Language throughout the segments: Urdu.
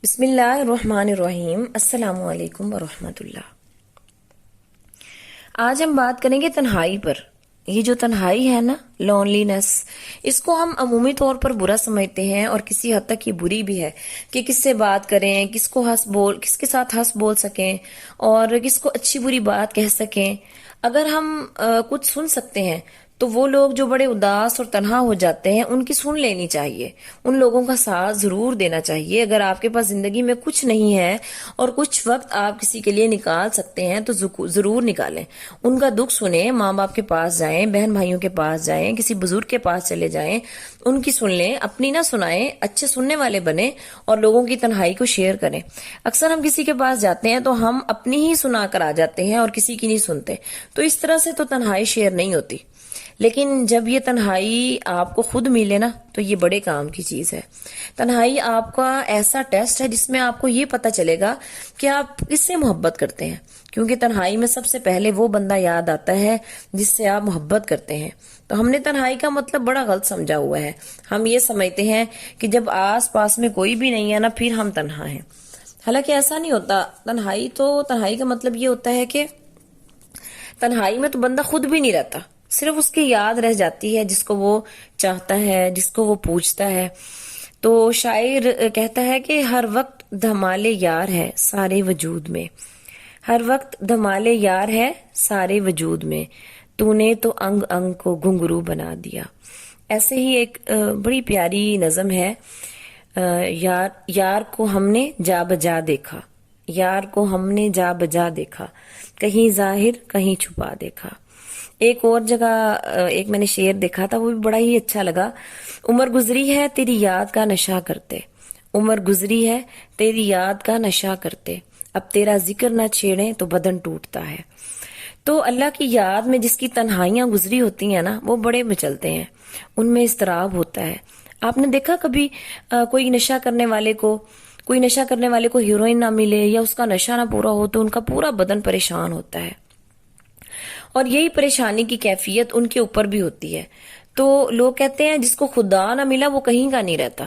بسم اللہ الرحمن الرحیم۔ السلام علیکم ورحمۃ اللہ۔ آج ہم بات کریں گے تنہائی پر۔ یہ جو تنہائی ہے نا، لونلینس، اس کو ہم عمومی طور پر برا سمجھتے ہیں اور کسی حد تک یہ بری بھی ہے کہ کس سے بات کریں، کس کے ساتھ ہنس بول سکیں اور کس کو اچھی بری بات کہہ سکیں۔ اگر ہم کچھ سن سکتے ہیں تو وہ لوگ جو بڑے اداس اور تنہا ہو جاتے ہیں ان کی سن لینی چاہیے، ان لوگوں کا ساتھ ضرور دینا چاہیے۔ اگر آپ کے پاس زندگی میں کچھ نہیں ہے اور کچھ وقت آپ کسی کے لیے نکال سکتے ہیں تو ضرور نکالیں، ان کا دکھ سنیں، ماں باپ کے پاس جائیں، بہن بھائیوں کے پاس جائیں، کسی بزرگ کے پاس چلے جائیں، ان کی سن لیں، اپنی نہ سنائیں، اچھے سننے والے بنیں اور لوگوں کی تنہائی کو شیئر کریں۔ اکثر ہم کسی کے پاس جاتے ہیں تو ہم اپنی ہی سنا کر آ جاتے ہیں اور کسی کی نہیں سنتے، تو اس طرح سے تو تنہائی شیئر نہیں ہوتی۔ لیکن جب یہ تنہائی آپ کو خود ملے نا تو یہ بڑے کام کی چیز ہے۔ تنہائی آپ کا ایسا ٹیسٹ ہے جس میں آپ کو یہ پتا چلے گا کہ آپ کس سے محبت کرتے ہیں، کیونکہ تنہائی میں سب سے پہلے وہ بندہ یاد آتا ہے جس سے آپ محبت کرتے ہیں۔ تو ہم نے تنہائی کا مطلب بڑا غلط سمجھا ہوا ہے۔ ہم یہ سمجھتے ہیں کہ جب آس پاس میں کوئی بھی نہیں ہے نا پھر ہم تنہا ہیں، حالانکہ ایسا نہیں ہوتا۔ تنہائی کا مطلب یہ ہوتا ہے کہ تنہائی میں تو بندہ خود بھی نہیں رہتا، صرف اس کی یاد رہ جاتی ہے جس کو وہ چاہتا ہے، جس کو وہ پوچھتا ہے۔ تو شاعر کہتا ہے کہ ہر وقت دھمالے یار ہے سارے وجود میں، ہر وقت دھمالے یار ہے سارے وجود میں، تو نے تو انگ انگ کو گھنگرو بنا دیا۔ ایسے ہی ایک بڑی پیاری نظم ہے، یار کو ہم نے جا بجا دیکھا، یار کو ہم نے جا بجا دیکھا، کہیں ظاہر کہیں چھپا دیکھا۔ ایک اور جگہ ایک میں نے شعر دیکھا تھا، وہ بھی بڑا ہی اچھا لگا۔ عمر گزری ہے تیری یاد کا نشہ کرتے، عمر گزری ہے تیری یاد کا نشہ کرتے، اب تیرا ذکر نہ چھیڑیں تو بدن ٹوٹتا ہے۔ تو اللہ کی یاد میں جس کی تنہائیاں گزری ہوتی ہیں نا وہ بڑے مچلتے ہیں، ان میں اضطراب ہوتا ہے۔ آپ نے دیکھا کبھی کوئی نشہ کرنے والے کو ہیروئن نہ ملے یا اس کا نشہ نہ پورا ہو تو ان کا پورا بدن پریشان ہوتا ہے، اور یہی پریشانی کی کیفیت ان کے اوپر بھی ہوتی ہے۔ تو لوگ کہتے ہیں جس کو خدا نہ ملا وہ کہیں کا نہیں رہتا۔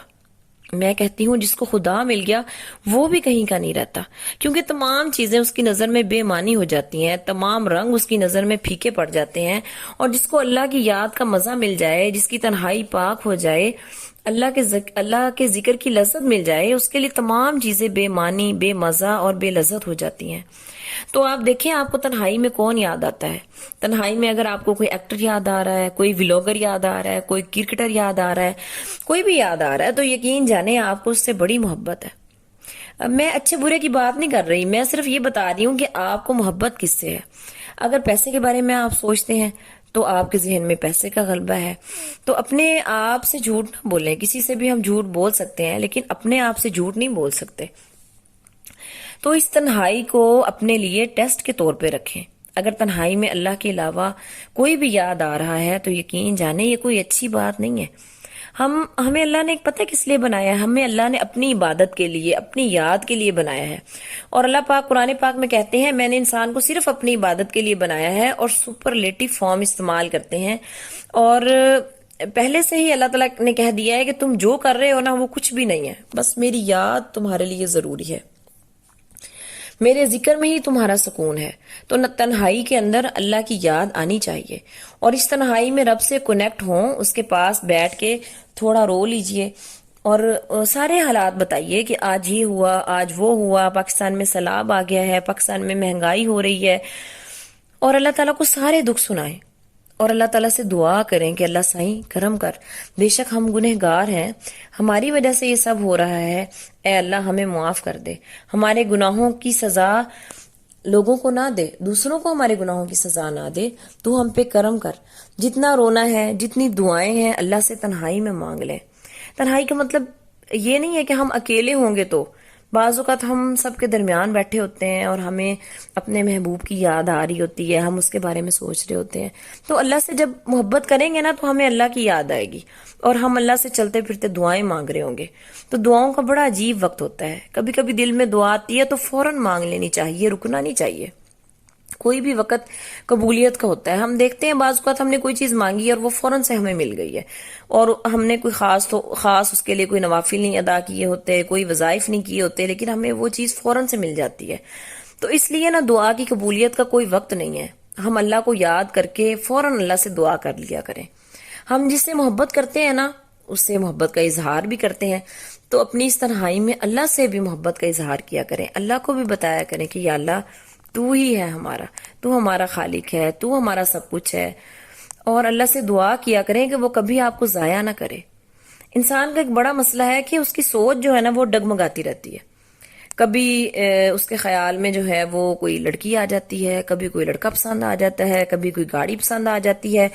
میں کہتی ہوں جس کو خدا مل گیا وہ بھی کہیں کا نہیں رہتا، کیونکہ تمام چیزیں اس کی نظر میں بے معنی ہو جاتی ہیں، تمام رنگ اس کی نظر میں پھیکے پڑ جاتے ہیں۔ اور جس کو اللہ کی یاد کا مزہ مل جائے، جس کی تنہائی پاک ہو جائے، اللہ کے ذکر کی لذت مل جائے، اس کے لیے تمام چیزیں بے معنی، بے مزہ اور بے لذت ہو جاتی ہیں۔ تو آپ دیکھیں آپ کو تنہائی میں کون یاد آتا ہے؟ تنہائی میں اگر آپ کو کوئی ایکٹر یاد آ رہا ہے، کوئی ولاگر یاد آ رہا ہے، کوئی کرکٹر یاد آ رہا ہے، کوئی بھی یاد آ رہا ہے، تو یقین جانے آپ کو اس سے بڑی محبت ہے۔ اب میں اچھے برے کی بات نہیں کر رہی، میں صرف یہ بتا رہی ہوں کہ آپ کو محبت کس سے ہے۔ اگر پیسے کے بارے میں آپ سوچتے ہیں تو آپ کے ذہن میں پیسے کا غلبہ ہے، تو اپنے آپ سے جھوٹ نہ بولیں۔ کسی سے بھی ہم جھوٹ بول سکتے ہیں لیکن اپنے آپ سے جھوٹ نہیں بول سکتے۔ تو اس تنہائی کو اپنے لیے ٹیسٹ کے طور پہ رکھیں۔ اگر تنہائی میں اللہ کے علاوہ کوئی بھی یاد آ رہا ہے تو یقین جانیں یہ کوئی اچھی بات نہیں ہے۔ ہمیں اللہ نے پتہ کس لیے بنایا ہے؟ ہمیں اللہ نے اپنی عبادت کے لیے، اپنی یاد کے لیے بنایا ہے۔ اور اللہ پاک قرآن پاک میں کہتے ہیں میں نے انسان کو صرف اپنی عبادت کے لیے بنایا ہے، اور سپرلیٹو فارم استعمال کرتے ہیں، اور پہلے سے ہی اللہ تعالیٰ نے کہہ دیا ہے کہ تم جو کر رہے ہو نا وہ کچھ بھی نہیں ہے، بس میری یاد تمہارے لیے ضروری ہے، میرے ذکر میں ہی تمہارا سکون ہے۔ تو تنہائی کے اندر اللہ کی یاد آنی چاہیے، اور اس تنہائی میں رب سے کنیکٹ ہوں، اس کے پاس بیٹھ کے تھوڑا رو لیجئے اور سارے حالات بتائیے کہ آج یہ ہوا، آج وہ ہوا، پاکستان میں سیلاب آ گیا ہے، پاکستان میں مہنگائی ہو رہی ہے، اور اللہ تعالیٰ کو سارے دکھ سنائیں اور اللہ تعالیٰ سے دعا کریں کہ اللہ سائیں کرم کر، بے شک ہم گنہگار ہیں، ہماری وجہ سے یہ سب ہو رہا ہے، اے اللہ ہمیں معاف کر دے، ہمارے گناہوں کی سزا لوگوں کو نہ دے، دوسروں کو ہمارے گناہوں کی سزا نہ دے، تو ہم پہ کرم کر۔ جتنا رونا ہے، جتنی دعائیں ہیں، اللہ سے تنہائی میں مانگ لیں۔ تنہائی کا مطلب یہ نہیں ہے کہ ہم اکیلے ہوں گے، تو بعض اوقات ہم سب کے درمیان بیٹھے ہوتے ہیں اور ہمیں اپنے محبوب کی یاد آ رہی ہوتی ہے، ہم اس کے بارے میں سوچ رہے ہوتے ہیں، تو اللہ سے جب محبت کریں گے نا تو ہمیں اللہ کی یاد آئے گی، اور ہم اللہ سے چلتے پھرتے دعائیں مانگ رہے ہوں گے۔ تو دعاؤں کا بڑا عجیب وقت ہوتا ہے، کبھی کبھی دل میں دعا آتی ہے تو فوراً مانگ لینی چاہیے، رکنا نہیں چاہیے۔ کوئی بھی وقت قبولیت کا ہوتا ہے. ہم دیکھتے ہیں بعض اوقات ہم نے کوئی چیز مانگی اور وہ فوراً سے ہمیں مل گئی ہے، اور ہم نے کوئی خاص اس کے لیے کوئی نوافل نہیں ادا کیے ہوتے، کوئی وظائف نہیں کیے ہوتے، لیکن ہمیں وہ چیز فوراً سے مل جاتی ہے. تو اس لیے نا دعا کی قبولیت کا کوئی وقت نہیں ہے. ہم اللہ کو یاد کر کے فوراً اللہ سے دعا کر لیا کریں. ہم جس سے محبت کرتے ہیں نا اس سے محبت کا اظہار بھی کرتے ہیں، تو اپنی اس تنہائی میں اللہ سے بھی محبت کا اظہار کیا کریں. اللہ کو بھی بتایا کریں کہ یا اللہ تو ہی ہے ہمارا، تو ہمارا خالق ہے، تو ہمارا سب کچھ ہے. اور اللہ سے دعا کیا کریں کہ وہ کبھی آپ کو ضائع نہ کرے. انسان کا ایک بڑا مسئلہ ہے کہ اس کی سوچ جو ہے نا وہ ڈگمگاتی رہتی ہے. کبھی اس کے خیال میں جو ہے وہ کوئی لڑکی آ جاتی ہے، کبھی کوئی لڑکا پسند آ جاتا ہے، کبھی کوئی گاڑی پسند آ جاتی ہے،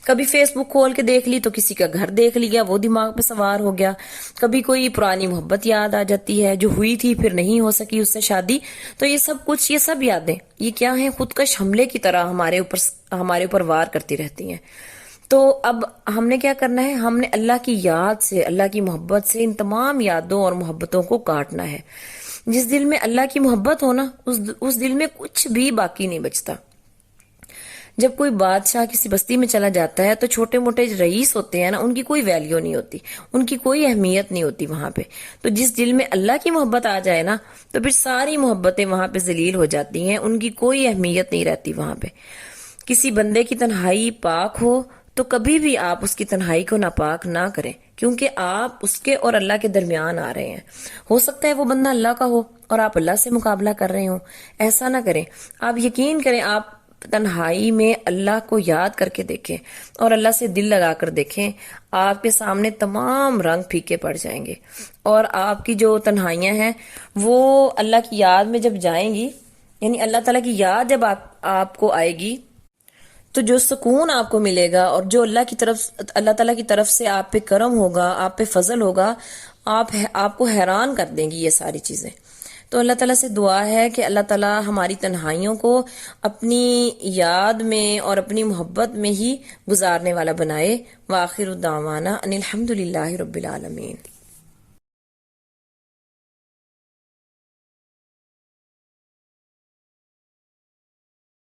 کبھی فیس بک کھول کے دیکھ لی تو کسی کا گھر دیکھ لیا، وہ دماغ پہ سوار ہو گیا، کبھی کوئی پرانی محبت یاد آ جاتی ہے جو ہوئی تھی پھر نہیں ہو سکی اس سے شادی. تو یہ سب کچھ، یہ سب یادیں یہ کیا ہیں؟ خودکش حملے کی طرح ہمارے اوپر وار کرتی رہتی ہیں. تو اب ہم نے کیا کرنا ہے؟ ہم نے اللہ کی یاد سے، اللہ کی محبت سے ان تمام یادوں اور محبتوں کو کاٹنا ہے. جس دل میں اللہ کی محبت ہو نا اس دل میں کچھ بھی باقی نہیں بچتا. جب کوئی بادشاہ کسی بستی میں چلا جاتا ہے تو چھوٹے موٹے رئیس ہوتے ہیں نا، ان کی کوئی ویلیو نہیں ہوتی، ان کی کوئی اہمیت نہیں ہوتی وہاں پہ. تو جس دل میں اللہ کی محبت آ جائے نا تو پھر ساری محبتیں وہاں پہ ذلیل ہو جاتی ہیں، ان کی کوئی اہمیت نہیں رہتی وہاں پہ. کسی بندے کی تنہائی پاک ہو تو کبھی بھی آپ اس کی تنہائی کو ناپاک نہ کریں، کیونکہ آپ اس کے اور اللہ کے درمیان آ رہے ہیں. ہو سکتا ہے وہ بندہ اللہ کا ہو اور آپ اللہ سے مقابلہ کر رہے ہوں. ایسا نہ کریں. آپ یقین کریں، آپ تنہائی میں اللہ کو یاد کر کے دیکھیں اور اللہ سے دل لگا کر دیکھیں، آپ کے سامنے تمام رنگ پھیکے پڑ جائیں گے. اور آپ کی جو تنہائیاں ہیں وہ اللہ کی یاد میں جب جائیں گی، یعنی اللہ تعالیٰ کی یاد جب آپ کو آئے گی، تو جو سکون آپ کو ملے گا اور جو اللہ تعالیٰ کی طرف سے آپ پہ کرم ہوگا، آپ پہ فضل ہوگا، آپ کو حیران کر دیں گی یہ ساری چیزیں. تو اللہ تعالیٰ سے دعا ہے کہ اللہ تعالیٰ ہماری تنہائیوں کو اپنی یاد میں اور اپنی محبت میں ہی گزارنے والا بنائے. وآخر دعوانا ان الحمد للہ رب العالمین.